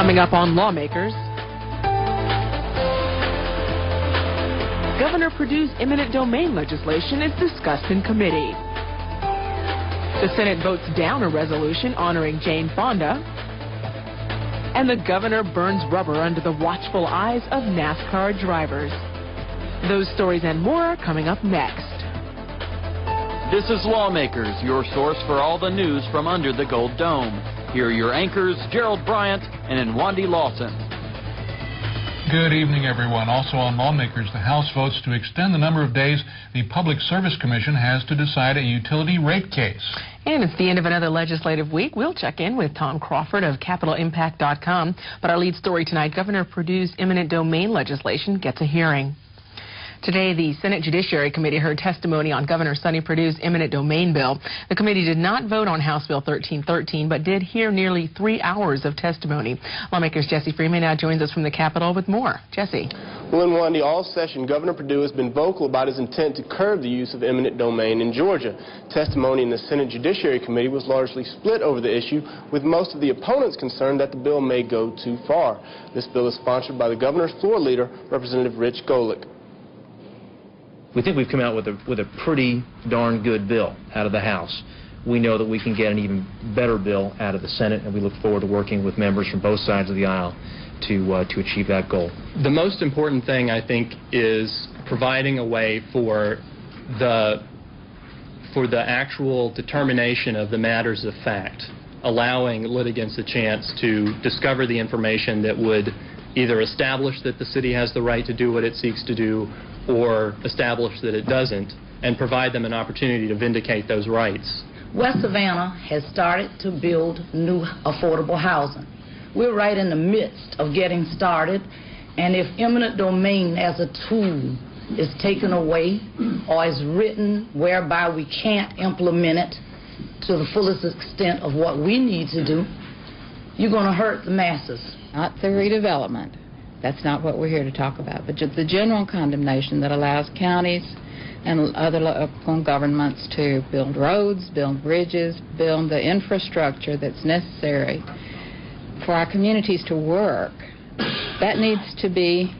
Coming up on Lawmakers, Governor Perdue's eminent domain legislation is discussed in committee. The Senate votes down a resolution honoring Jane Fonda. And the governor burns rubber under the watchful eyes of NASCAR drivers. Those stories and more are coming up next. This is Lawmakers, your source for all the news from under the Gold Dome. Here are your anchors, Gerald Bryant and Nwandi Lawson. Good evening, everyone. Also on Lawmakers, the House votes to extend the number of days the Public Service Commission has to decide a utility rate case. And it's the end of another legislative week. We'll check in with Tom Crawford of CapitolImpact.com. But our lead story tonight, Governor Perdue's eminent domain legislation gets a hearing. Today, the Senate Judiciary Committee heard testimony on Governor Sonny Perdue's eminent domain bill. The committee did not vote on House Bill 1313, but did hear nearly 3 hours of testimony. Lawmakers' Jesse Freeman now joins us from the Capitol with more. Jesse. Well, in Nwandi, all session, Governor Perdue has been vocal about his intent to curb the use of eminent domain in Georgia. Testimony in the Senate Judiciary Committee was largely split over the issue, with most of the opponents concerned that the bill may go too far. This bill is sponsored by the governor's floor leader, Representative Rich Golick. We think we've come out with a pretty darn good bill out of the House. We know that we can get an even better bill out of the Senate, and we look forward to working with members from both sides of the aisle to achieve that goal. The most important thing, I think, is providing a way for the actual determination of the matters of fact, allowing litigants a chance to discover the information that would either establish that the city has the right to do what it seeks to do, or establish that it doesn't, and provide them an opportunity to vindicate those rights. West Savannah has started to build new affordable housing. We're right in the midst of getting started, and if eminent domain as a tool is taken away or is written whereby we can't implement it to the fullest extent of what we need to do, you're going to hurt the masses. Not the redevelopment. That's not what we're here to talk about, but just the general condemnation that allows counties and other local governments to build roads, build bridges, build the infrastructure that's necessary for our communities to work. That needs to be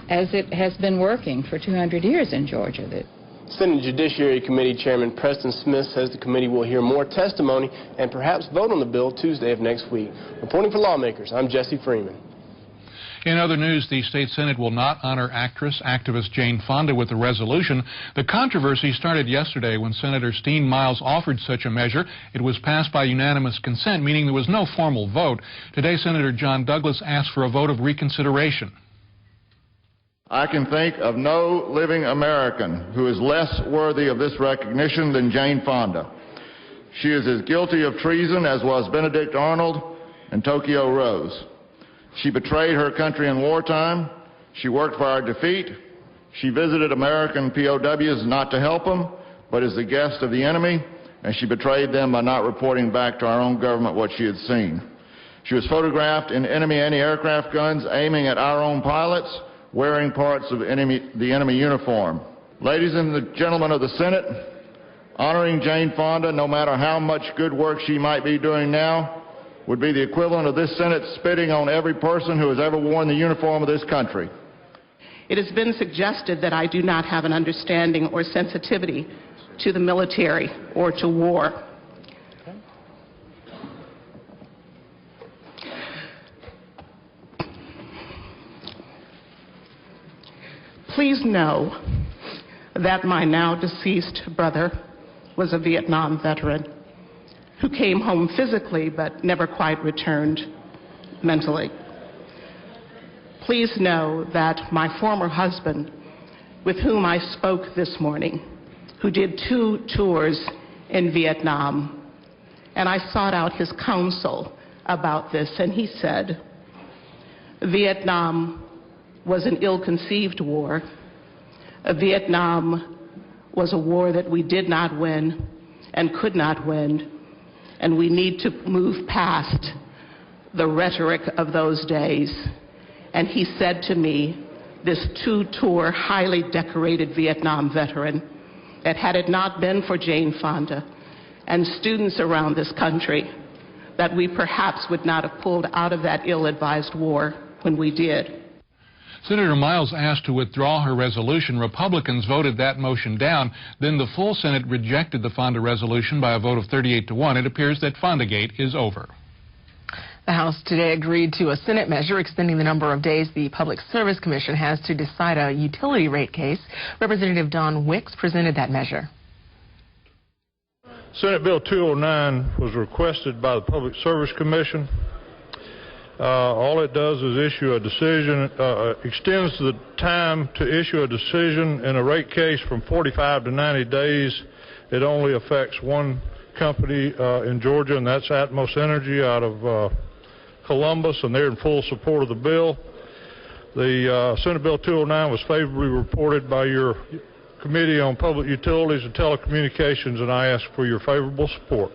as it has been working for 200 years in Georgia. Senate Judiciary Committee Chairman Preston Smith says the committee will hear more testimony and perhaps vote on the bill Tuesday of next week. Reporting for Lawmakers, I'm Jesse Freeman. In other news, the state Senate will not honor activist Jane Fonda with a resolution. The controversy started yesterday when Senator Steen Miles offered such a measure. It was passed by unanimous consent, meaning there was no formal vote. Today, Senator John Douglas asked for a vote of reconsideration. I can think of no living American who is less worthy of this recognition than Jane Fonda. She is as guilty of treason as was Benedict Arnold and Tokyo Rose. She betrayed her country in wartime. She worked for our defeat. She visited American POWs not to help them, but as the guest of the enemy, and she betrayed them by not reporting back to our own government what she had seen. She was photographed in enemy anti-aircraft guns aiming at our own pilots, wearing parts of the enemy uniform. Ladies and gentlemen of the Senate, honoring Jane Fonda, no matter how much good work she might be doing now, would be the equivalent of this Senate spitting on every person who has ever worn the uniform of this country. It has been suggested that I do not have an understanding or sensitivity to the military or to war. Please know that my now deceased brother was a Vietnam veteran who came home physically but never quite returned mentally. Please know that my former husband, with whom I spoke this morning, who did 2 tours in Vietnam, and I sought out his counsel about this, and he said, Vietnam was an ill-conceived war. Vietnam was a war that we did not win and could not win, and we need to move past the rhetoric of those days. And he said to me, this 2-tour, highly decorated Vietnam veteran, that had it not been for Jane Fonda and students around this country that we perhaps would not have pulled out of that ill-advised war when we did. Senator Miles asked to withdraw her resolution. Republicans voted that motion down. Then the full Senate rejected the Fonda resolution by a vote of 38-1. It appears that Fondagate is over. The House today agreed to a Senate measure extending the number of days the Public Service Commission has to decide a utility rate case. Representative Don Wix presented that measure. Senate Bill 209 was requested by the Public Service Commission. All it does is issue a decision, extends the time to issue a decision in a rate case from 45 to 90 days. It only affects one company in Georgia, and that's Atmos Energy out of Columbus, and they're in full support of the bill. The Senate Bill 209 was favorably reported by your Committee on Public Utilities and Telecommunications, and I ask for your favorable support.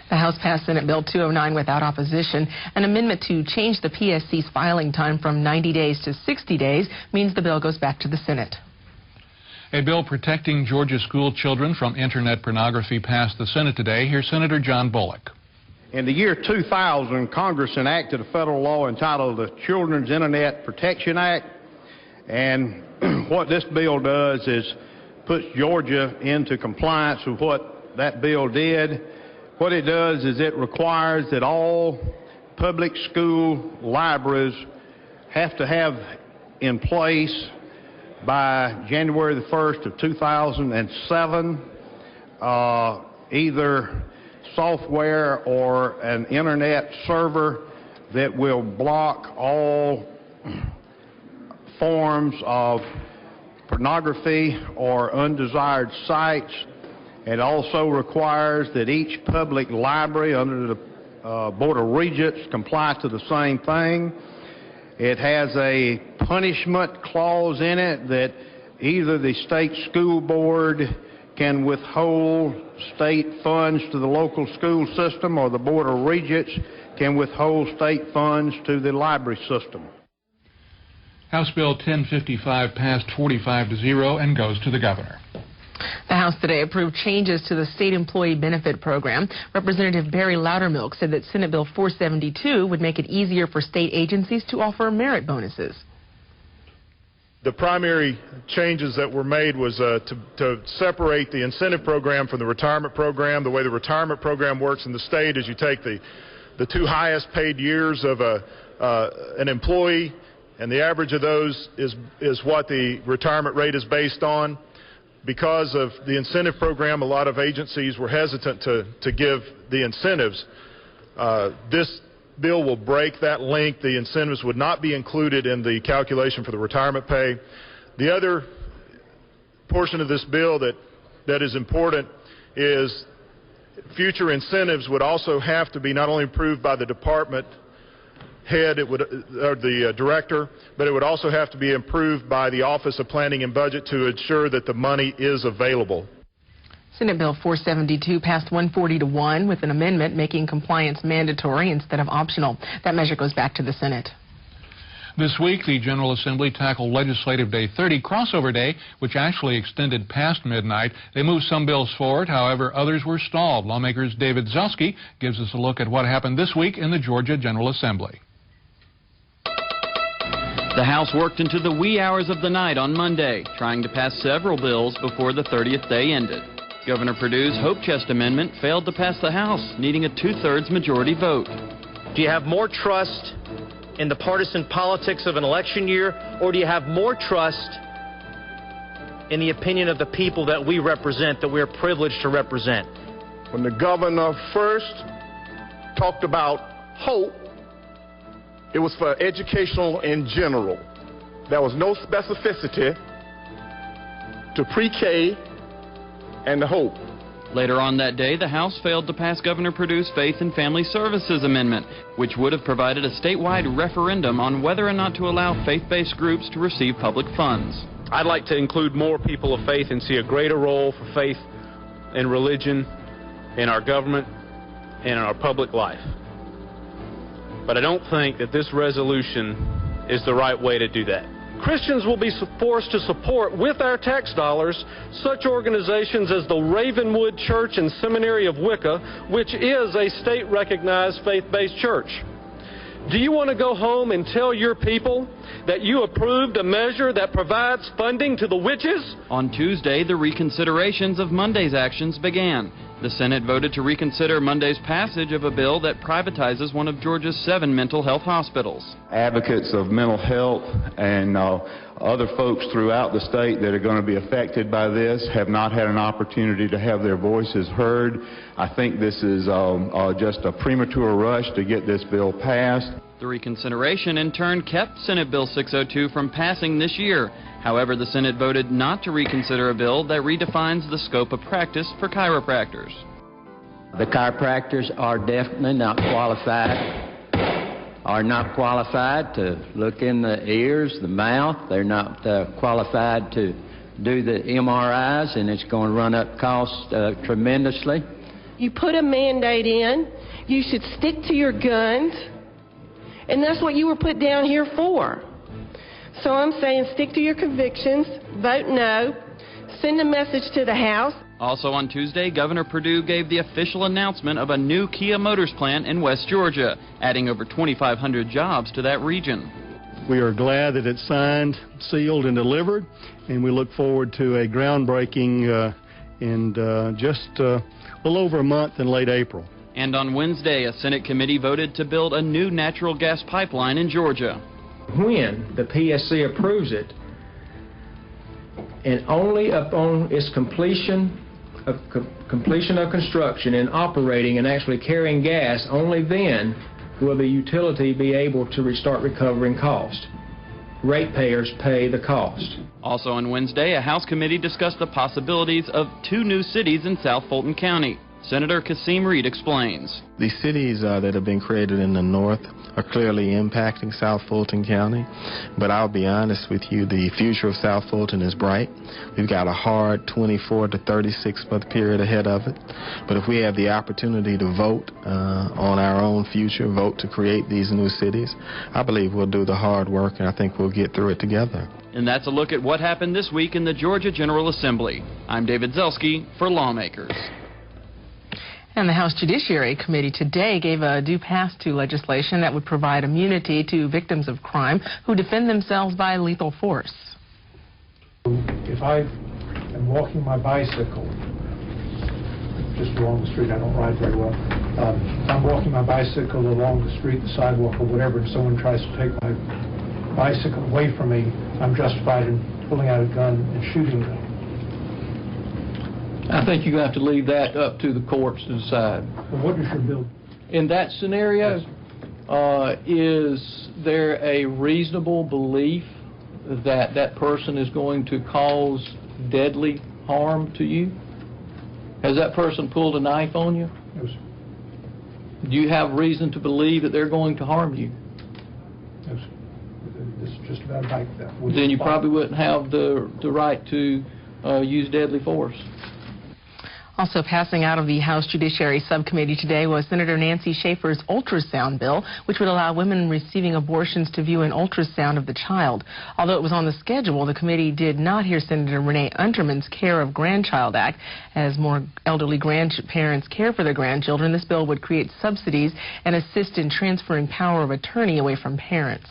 The House passed Senate Bill 209 without opposition. An amendment to change the PSC's filing time from 90 days to 60 days means the bill goes back to the Senate. A bill protecting Georgia school children from internet pornography passed the Senate today. Here's Senator John Bullock. In the year 2000, Congress enacted a federal law entitled the Children's Internet Protection Act. And what this bill does is puts Georgia into compliance with what that bill did. What it does is it requires that all public school libraries have to have in place by January the 1st of 2007 either software or an internet server that will block all forms of pornography or undesired sites. It also requires that each public library under the Board of Regents comply to the same thing. It has a punishment clause in it that either the state school board can withhold state funds to the local school system, or the Board of Regents can withhold state funds to the library system. House Bill 1055 passed 45-0 and goes to the governor. The House today approved changes to the state employee benefit program. Representative Barry Loudermilk said that Senate Bill 472 would make it easier for state agencies to offer merit bonuses. The primary changes that were made was to separate the incentive program from the retirement program. The way the retirement program works in the state is you take the two highest paid years of an employee, and the average of those is what the retirement rate is based on. Because of the incentive program, a lot of agencies were hesitant to give the incentives. This bill will break that link. The incentives would not be included in the calculation for the retirement pay. The other portion of this bill that is important is future incentives would also have to be not only approved by the department head, or the director, but it would also have to be approved by the Office of Planning and Budget to ensure that the money is available. Senate Bill 472 passed 140-1 with an amendment making compliance mandatory instead of optional. That measure goes back to the Senate. This week, the General Assembly tackled Legislative Day 30, Crossover Day, which actually extended past midnight. They moved some bills forward, however, others were stalled. Lawmakers' David Zelski gives us a look at what happened this week in the Georgia General Assembly. The House worked into the wee hours of the night on Monday, trying to pass several bills before the 30th day ended. Governor Perdue's Hope Chest Amendment failed to pass the House, needing a 2/3 majority vote. Do you have more trust in the partisan politics of an election year, or do you have more trust in the opinion of the people that we represent, that we're privileged to represent? When the governor first talked about hope, it was for educational in general. There was no specificity to pre-K and the hope. Later on that day, the House failed to pass Governor Perdue's Faith and Family Services Amendment, which would have provided a statewide referendum on whether or not to allow faith-based groups to receive public funds. I'd like to include more people of faith and see a greater role for faith and religion in our government and in our public life. But I don't think that this resolution is the right way to do that. Christians will be forced to support with our tax dollars such organizations as the Ravenwood Church and Seminary of Wicca, which is a state-recognized faith-based church. Do you want to go home and tell your people that you approved a measure that provides funding to the witches? On Tuesday, the reconsiderations of Monday's actions began. The Senate voted to reconsider Monday's passage of a bill that privatizes one of Georgia's 7 mental health hospitals. Advocates of mental health and other folks throughout the state that are going to be affected by this have not had an opportunity to have their voices heard. I think this is just a premature rush to get this bill passed. The reconsideration, in turn, kept Senate Bill 602 from passing this year. However, the Senate voted not to reconsider a bill that redefines the scope of practice for chiropractors. The chiropractors are definitely not qualified to look in the ears, the mouth. They're not qualified to do the MRIs, and it's going to run up costs tremendously. You put a mandate in, you should stick to your guns, and that's what you were put down here for. So I'm saying stick to your convictions, vote no, send a message to the House. Also on Tuesday, Governor Perdue gave the official announcement of a new Kia Motors plant in West Georgia, adding over 2,500 jobs to that region. We are glad that it's signed, sealed, and delivered, and we look forward to a groundbreaking in just a little over a month in late April. And on Wednesday, a Senate committee voted to build a new natural gas pipeline in Georgia. When the PSC approves it, and only upon its completion of construction and operating and actually carrying gas, only then will the utility be able to restart recovering cost. Ratepayers pay the cost. Also on Wednesday, a House committee discussed the possibilities of 2 new cities in South Fulton County. Senator Kasim Reed explains. The cities that have been created in the north are clearly impacting South Fulton County, but I'll be honest with you, the future of South Fulton is bright. We've got a hard 24 to 36 month period ahead of it, but if we have the opportunity to vote on our own future, vote to create these new cities, I believe we'll do the hard work, and I think we'll get through it together. And that's a look at what happened this week in the Georgia General Assembly. I'm David Zelski for Lawmakers. And the House Judiciary Committee today gave a due pass to legislation that would provide immunity to victims of crime who defend themselves by lethal force. If I am walking my bicycle just along the street, I don't ride very well, I'm walking my bicycle along the street, the sidewalk, or whatever, and someone tries to take my bicycle away from me, I'm justified in pulling out a gun and shooting them. I think you have to leave that up to the courts to decide. Well, what does your bill? In that scenario, is there a reasonable belief that that person is going to cause deadly harm to you? Has that person pulled a knife on you? No, sir. Do you have reason to believe that they're going to harm you? No, sir. This is just about a bike theft. Then you probably wouldn't have the right to use deadly force. Also passing out of the House Judiciary Subcommittee today was Senator Nancy Schaefer's ultrasound bill, which would allow women receiving abortions to view an ultrasound of the child. Although it was on the schedule, the committee did not hear Senator Renee Unterman's Care of Grandchild Act. As more elderly grandparents care for their grandchildren, this bill would create subsidies and assist in transferring power of attorney away from parents.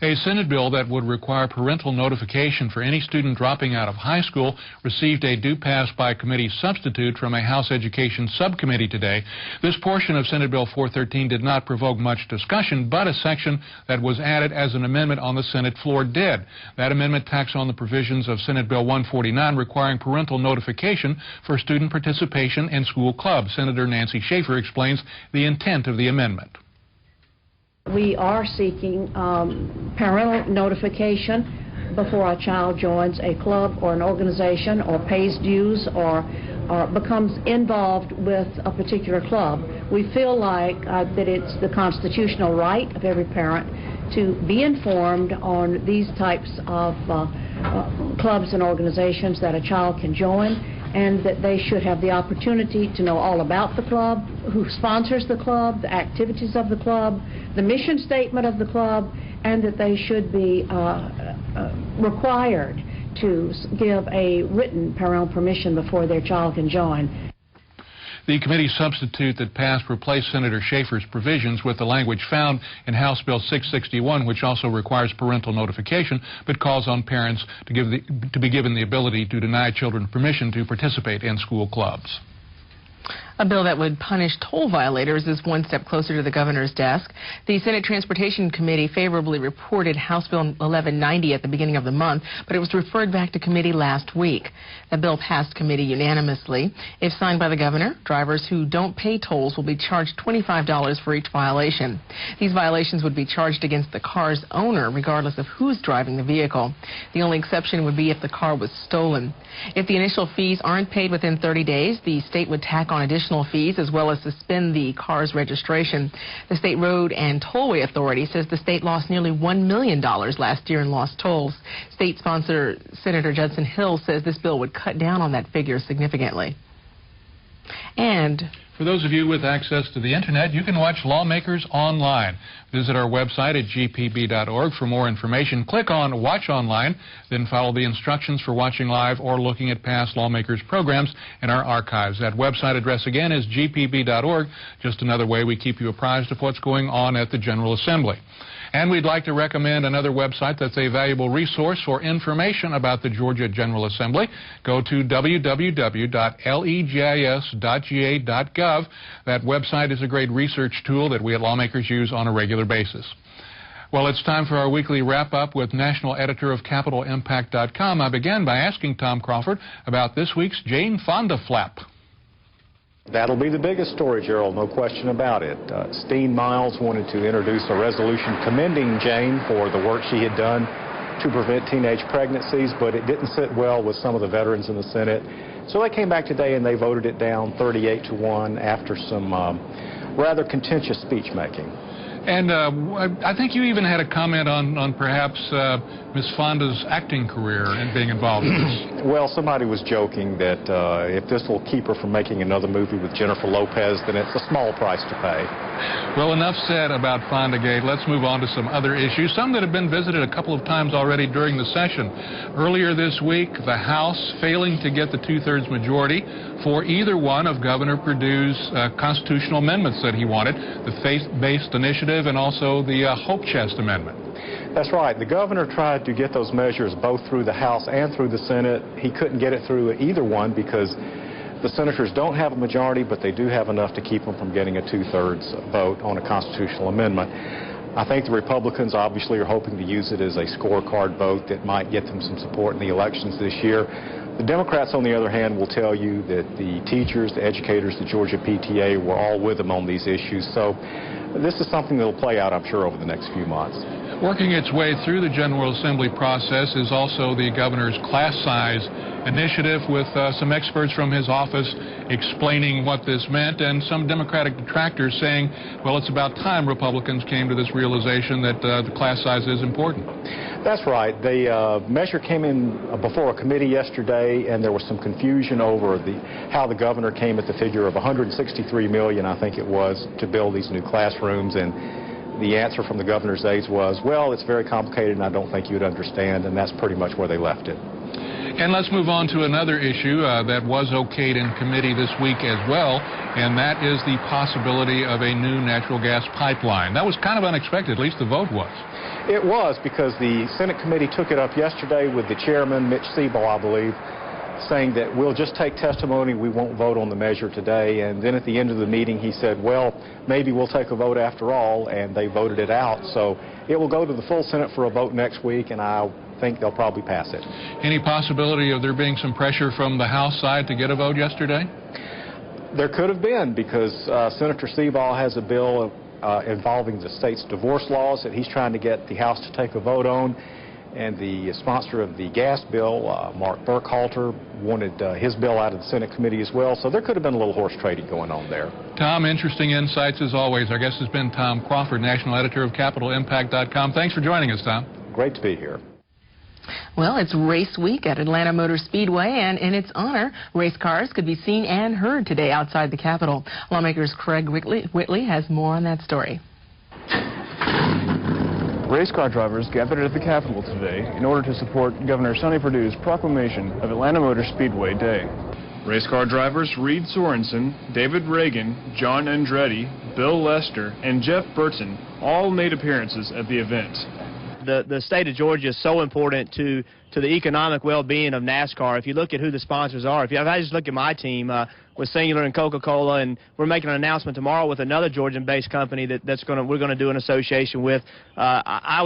A Senate bill that would require parental notification for any student dropping out of high school received a due pass by committee substitute from a House Education Subcommittee today. This portion of Senate Bill 413 did not provoke much discussion, but a section that was added as an amendment on the Senate floor did. That amendment tacks on the provisions of Senate Bill 149 requiring parental notification for student participation in school clubs. Senator Nancy Schaefer explains the intent of the amendment. We are seeking parental notification before a child joins a club or an organization or pays dues or becomes involved with a particular club. We feel like that it's the constitutional right of every parent to be informed on these types of clubs and organizations that a child can join, and that they should have the opportunity to know all about the club, who sponsors the club, the activities of the club, the mission statement of the club, and that they should be required to give a written parental permission before their child can join. The committee substitute that passed replaced Senator Schaefer's provisions with the language found in House Bill 661, which also requires parental notification, but calls on parents to be given the ability to deny children permission to participate in school clubs. A bill that would punish toll violators is one step closer to the governor's desk. The Senate Transportation Committee favorably reported House Bill 1190 at the beginning of the month, but it was referred back to committee last week. The bill passed committee unanimously. If signed by the governor, drivers who don't pay tolls will be charged $25 for each violation. These violations would be charged against the car's owner, regardless of who's driving the vehicle. The only exception would be if the car was stolen. If the initial fees aren't paid within 30 days, the state would tack on additional fees as well as suspend the car's registration. The State Road and Tollway Authority says the state lost nearly $1 million last year in lost tolls. State sponsor Senator Judson Hill says this bill would cut down on that figure significantly. And for those of you with access to the internet, you can watch Lawmakers online. Visit our website at gpb.org for more information. Click on Watch Online, then follow the instructions for watching live or looking at past Lawmakers programs in our archives. That website address again is gpb.org, just another way we keep you apprised of what's going on at the General Assembly. And we'd like to recommend another website that's a valuable resource for information about the Georgia General Assembly. Go to www.legis.ga.gov. That website is a great research tool that we at Lawmakers use on a regular basis. Well, it's time for our weekly wrap-up with national editor of CapitalImpact.com. I began by asking Tom Crawford about this week's Jane Fonda flap. That'll be the biggest story, Gerald, no question about it. Steen Miles wanted to introduce a resolution commending Jane for the work she had done to prevent teenage pregnancies, but it didn't sit well with some of the veterans in the Senate. So they came back today and they voted it down 38-1 after some rather contentious speech making. And I think you even had a comment on perhaps Ms. Fonda's acting career and being involved in this. Well, somebody was joking that if this will keep her from making another movie with Jennifer Lopez, then it's a small price to pay. Well, enough said about Fondagate. Let's move on to some other issues, some that have been visited a couple of times already during the session. Earlier this week, the House failing to get the two-thirds majority for either one of Governor Perdue's constitutional amendments that he wanted, the faith-based initiative and also the Hope Chest Amendment. That's right. The governor tried to get those measures both through the House and through the Senate. He couldn't get it through either one because the senators don't have a majority, but they do have enough to keep them from getting a two-thirds vote on a constitutional amendment. I think the Republicans obviously are hoping to use it as a scorecard vote that might get them some support in the elections this year. The Democrats, on the other hand, will tell you that the teachers, the educators, the Georgia PTA were all with them on these issues. So this is something that will play out, I'm sure, over the next few months. Working its way through the General Assembly process is also the governor's class size initiative, with some experts from his office explaining what this meant, and some Democratic detractors saying, well, it's about time Republicans came to this realization that the class size is important. That's right. The measure came in before a committee yesterday, and there was some confusion over how the governor came at the figure of $163 million, I think it was, to build these new classrooms. And the answer from the governor's aides was, well, it's very complicated and I don't think you'd understand, and that's pretty much where they left it. And let's move on to another issue that was okayed in committee this week as well, and that is the possibility of a new natural gas pipeline. That was kind of unexpected, at least the vote was. It was, because the Senate committee took it up yesterday with the chairman, Mitch Siebel, I believe, saying that we'll just take testimony, we won't vote on the measure today. And then at the end of the meeting he said, well, maybe we'll take a vote after all, and they voted it out. So it will go to the full Senate for a vote next week, and I think they'll probably pass it. Any possibility of there being some pressure from the House side to get a vote yesterday? There could have been, because Senator Siebel has a bill involving the state's divorce laws that he's trying to get the House to take a vote on. And the sponsor of the gas bill, Mark Burkhalter, wanted his bill out of the Senate committee as well. So there could have been a little horse trading going on there. Tom, interesting insights as always. Our guest has been Tom Crawford, national editor of CapitalImpact.com. Thanks for joining us, Tom. Great to be here. Well, it's race week at Atlanta Motor Speedway, and in its honor, race cars could be seen and heard today outside the Capitol. Lawmakers' Craig Whitley has more on that story. Race car drivers gathered at the Capitol today in order to support Governor Sonny Perdue's proclamation of Atlanta Motor Speedway Day. Race car drivers Reed Sorensen, David Reagan, John Andretti, Bill Lester, and Jeff Burton all made appearances at the event. The state of Georgia is so important to the economic well-being of NASCAR. If you look at who the sponsors are, if I just look at my team with Singular and Coca-Cola, and we're making an announcement tomorrow with another Georgian-based company we're going to do an association with. I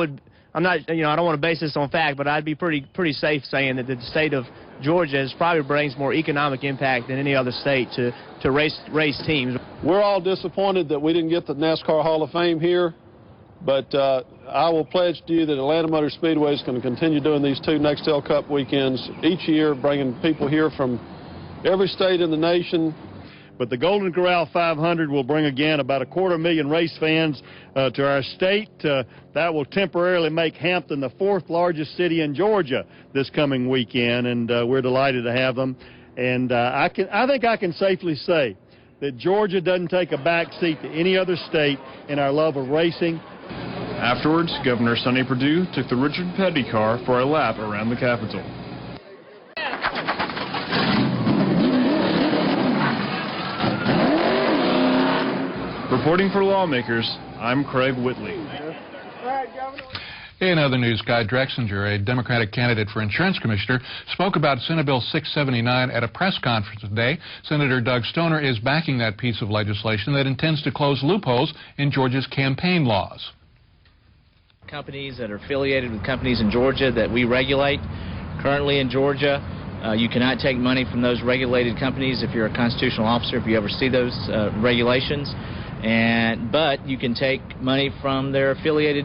don't want to base this on fact, but I'd be pretty safe saying that the state of Georgia probably brings more economic impact than any other state to race teams. We're all disappointed that we didn't get the NASCAR Hall of Fame here, but I will pledge to you that Atlanta Motor Speedway is going to continue doing these 2 Nextel Cup weekends each year, bringing people here from every state in the nation. But the Golden Corral 500 will bring again about 250,000 race fans to our state. That will temporarily make Hampton the 4th largest city in Georgia this coming weekend, and we're delighted to have them. And I think I can safely say that Georgia doesn't take a back seat to any other state in our love of racing. Afterwards, Governor Sonny Perdue took the Richard Petty car for a lap around the Capitol. Reporting for Lawmakers, I'm Craig Whitley. In other news, Guy Drexlinger, a Democratic candidate for insurance commissioner, spoke about Senate Bill 679 at a press conference today. Senator Doug Stoner is backing that piece of legislation that intends to close loopholes in Georgia's campaign laws. Companies that are affiliated with companies in Georgia that we regulate. Currently in Georgia, you cannot take money from those regulated companies if you're a constitutional officer, if you ever see those regulations. But you can take money from their affiliated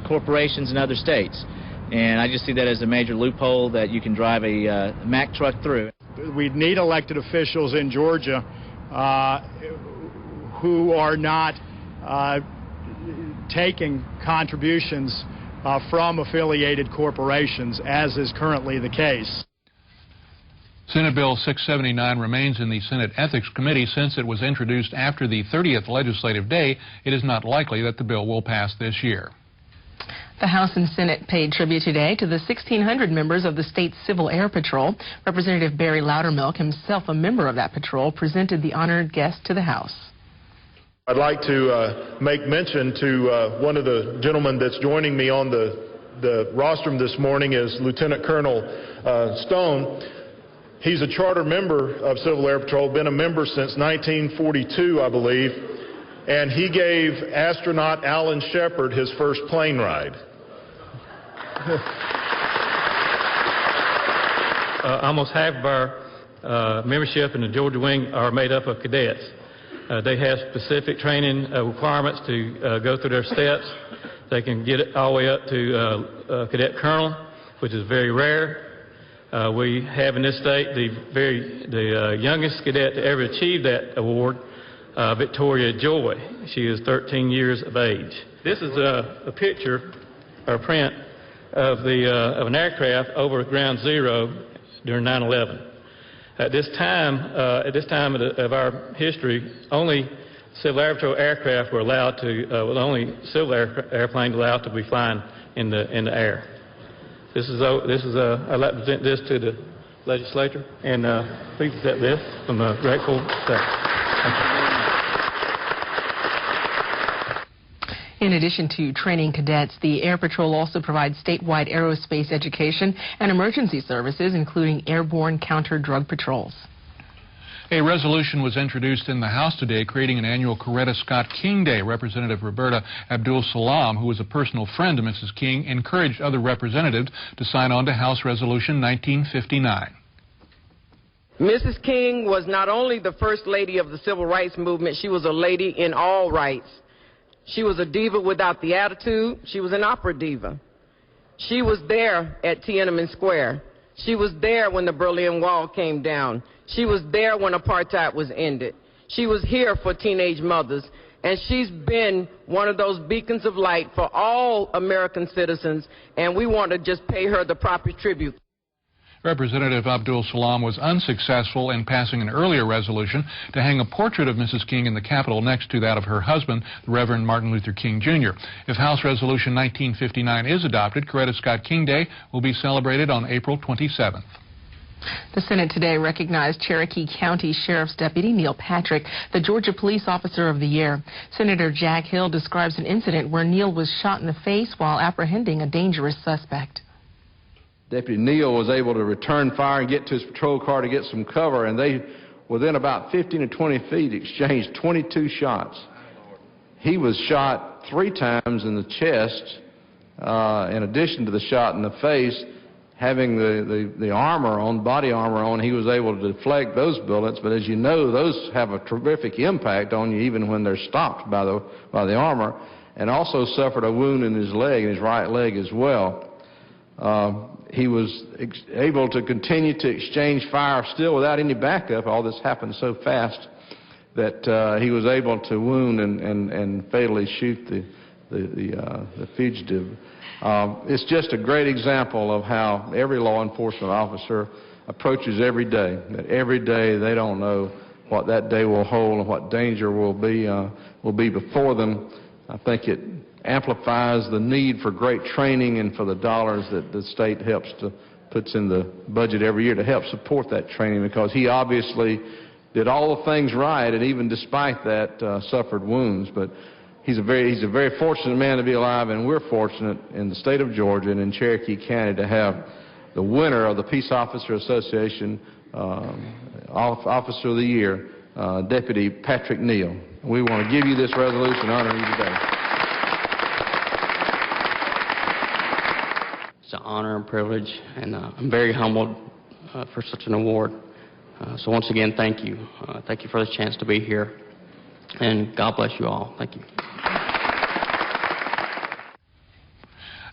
corporations in other states. And I just see that as a major loophole that you can drive a Mack truck through. We need elected officials in Georgia who are not taking contributions from affiliated corporations, as is currently the case. Senate Bill 679 remains in the Senate Ethics Committee. Since it was introduced after the 30th legislative day, it is not likely that the bill will pass this year. The House and Senate paid tribute today to the 1,600 members of the state's Civil Air Patrol. Representative Barry Loudermilk, himself a member of that patrol, presented the honored guest to the House. I'd like to make mention to one of the gentlemen that's joining me on the rostrum this morning is Lieutenant Colonel Stone. He's a charter member of Civil Air Patrol, been a member since 1942, I believe, and he gave astronaut Alan Shepard his first plane ride. Almost half of our membership in the Georgia Wing are made up of cadets. They have specific training requirements to go through their steps. They can get it all the way up to cadet colonel, which is very rare. We have in this state the youngest cadet to ever achieve that award, Victoria Joy. She is 13 years of age. This is a picture or print of an aircraft over Ground Zero during 9/11. At this time of our history, only Civil Air Patrol aircraft were allowed to, only civil airplanes allowed to be flying in the air. I'd like to present this to the legislature, and please accept this from the grateful staff. In addition to training cadets, the Air Patrol also provides statewide aerospace education and emergency services, including airborne counter-drug patrols. A resolution was introduced in the House today creating an annual Corretta Scott King Day. Representative Roberta Abdul-Salaam, who was a personal friend of Mrs. King, encouraged other representatives to sign on to House Resolution 1959. Mrs. King was not only the first lady of the civil rights movement, she was a lady in all rights. She was a diva without the attitude. She was an opera diva. She was there at Tiananmen Square. She was there when the Berlin Wall came down. She was there when apartheid was ended. She was here for teenage mothers. And she's been one of those beacons of light for all American citizens, and we want to just pay her the proper tribute. Representative Abdul-Salaam was unsuccessful in passing an earlier resolution to hang a portrait of Mrs. King in the Capitol next to that of her husband, the Reverend Martin Luther King, Jr. If House Resolution 1959 is adopted, Corretta Scott King Day will be celebrated on April 27th. The Senate today recognized Cherokee County Sheriff's Deputy Neil Patrick, the Georgia Police Officer of the Year. Senator Jack Hill describes an incident where Neil was shot in the face while apprehending a dangerous suspect. Deputy Neil was able to return fire and get to his patrol car to get some cover, and they, within about 15 to 20 feet, exchanged 22 shots. He was shot 3 times in the chest, in addition to the shot in the face. Having the armor on, body armor on, he was able to deflect those bullets, but as you know, those have a terrific impact on you even when they're stopped by the armor, and also suffered a wound in his leg, in his right leg as well. He was able to continue to exchange fire still without any backup. All this happened so fast that he was able to wound and fatally shoot the fugitive. It's just a great example of how every law enforcement officer approaches every day, that every day they don't know what that day will hold and what danger will be before them. I think it amplifies the need for great training and for the dollars that the state puts in the budget every year to help support that training, because he obviously did all the things right and even despite that suffered wounds. But he's a very fortunate man to be alive, and we're fortunate in the state of Georgia and in Cherokee County to have the winner of the Peace Officer Association Officer of the Year, Deputy Patrick Neal. We want to give you this resolution and honor you today. It's an honor and privilege, and I'm very humbled for such an award. So once again, thank you. Thank you for this chance to be here, and God bless you all. Thank you.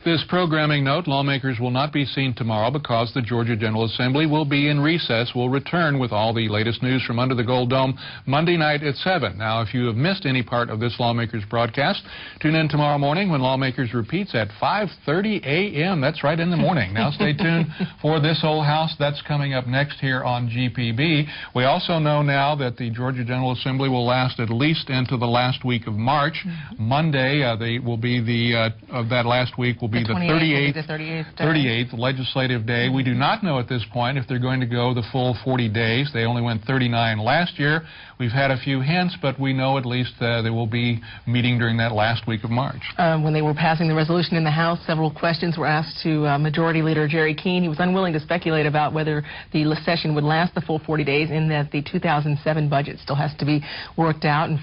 This programming note, lawmakers will not be seen tomorrow because the Georgia General Assembly will be in recess. We'll return with all the latest news from under the Gold Dome Monday night at 7. Now, if you have missed any part of this lawmakers broadcast, tune in tomorrow morning when lawmakers repeats at 5:30 a.m. That's right, in the morning. Now, stay tuned for This Old House. That's coming up next here on GPB. We also know now that the Georgia General Assembly will last at least into the last week of March. Monday, they will be of that last week will be the 38th legislative day. We do not know at this point if they're going to go the full 40 days. They only went 39 last year. We've had a few hints, but we know at least they will be meeting during that last week of March. When they were passing the resolution in the House, several questions were asked to Majority Leader Jerry Keene. He was unwilling to speculate about whether the session would last the full 40 days, in that the 2007 budget still has to be worked out and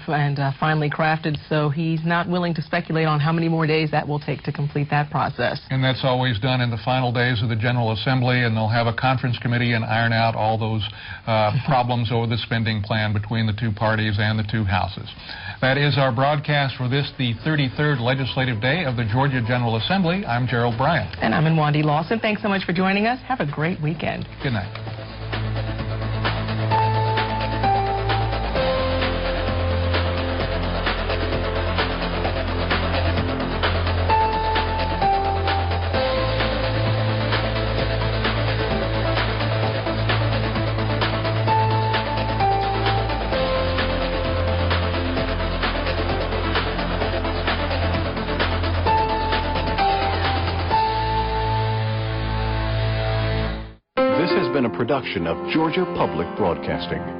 finally crafted. So he's not willing to speculate on how many more days that will take to complete that process. And that's always done in the final days of the General Assembly, and they'll have a conference committee and iron out all those problems over the spending plan between the two parties and the two houses. That is our broadcast for this, the 33rd legislative day of the Georgia General Assembly. I'm Gerald Bryant. And I'm Wandy Lawson. Thanks so much for joining us. Have a great weekend. Good night. This has been a production of Georgia Public Broadcasting.